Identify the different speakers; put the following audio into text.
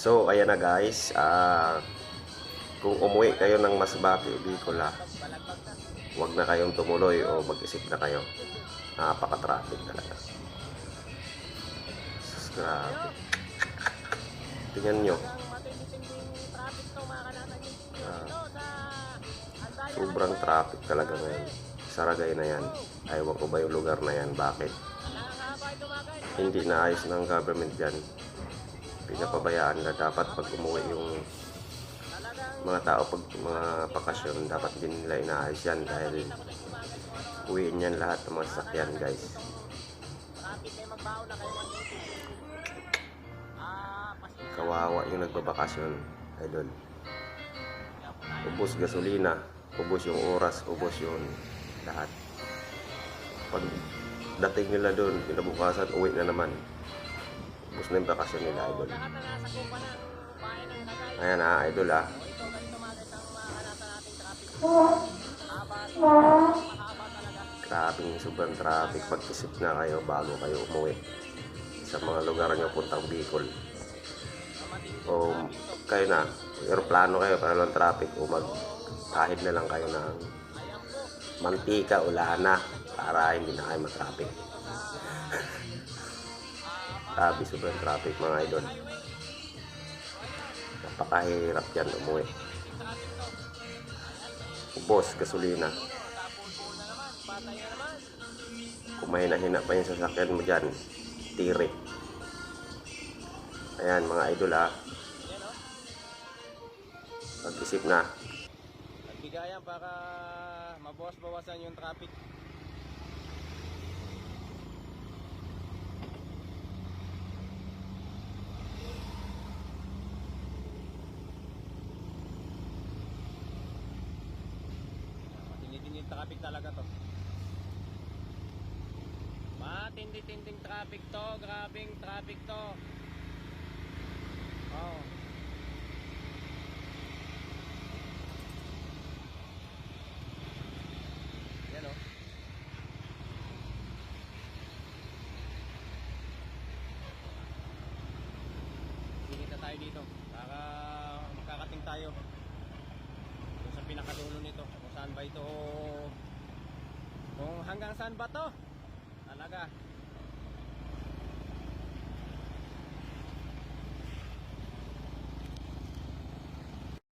Speaker 1: So, ayan na guys. Kung umuwi kayo ng Masbate, Bicol, huwag na kayong tumuloy o mag-isip na kayo. Napaka-traffic talaga. Sus, grabe. Tingnan nyo. Sobrang traffic talaga ngayon. Saragay na yan. Ayaw ko ba yung lugar na yan? Bakit? Hindi naayos ng government yan. Pinapabayaan na dapat pag umuwi yung mga tao pag mga bakasyon, dapat din nila inaayos yan dahil uwiin yan lahat ng mga sasakyan guys. Kawawa yung nagbabakasyon, idol. Ubos gasolina, ubos yung oras, ubos yung lahat. Pag dating nila doon, kinabukasan, uwi na naman. Ubos na yung bakasyon nila, idol. Ayan idol Grabing sobrang traffic. Pag-isip na kayo bago kayo umuwi sa mga lugar nyo puntang Bicol. O kayo na, aeroplano kayo para lang traffic, o magkahid na lang kayo ng mantika o lana para hindi na kayo matraffic. Grabe, sobrang traffic mga idol. Napakahirap yan umuwi. Ubos gasolina. Kung may hina pa yung sasakyan mo dyan, tirik. Ayan mga idol Pag-isip na.
Speaker 2: Bigayan para mabawas-bawasan yung traffic. Matindi-tinding traffic talaga to. Matindi-tinding traffic to, grabing traffic to. Oh. Yan o. Tingin na tayo dito para makakating tayo kung sa pinakadulo nito, kung saan ba ito, kung hanggang saan ba to talaga.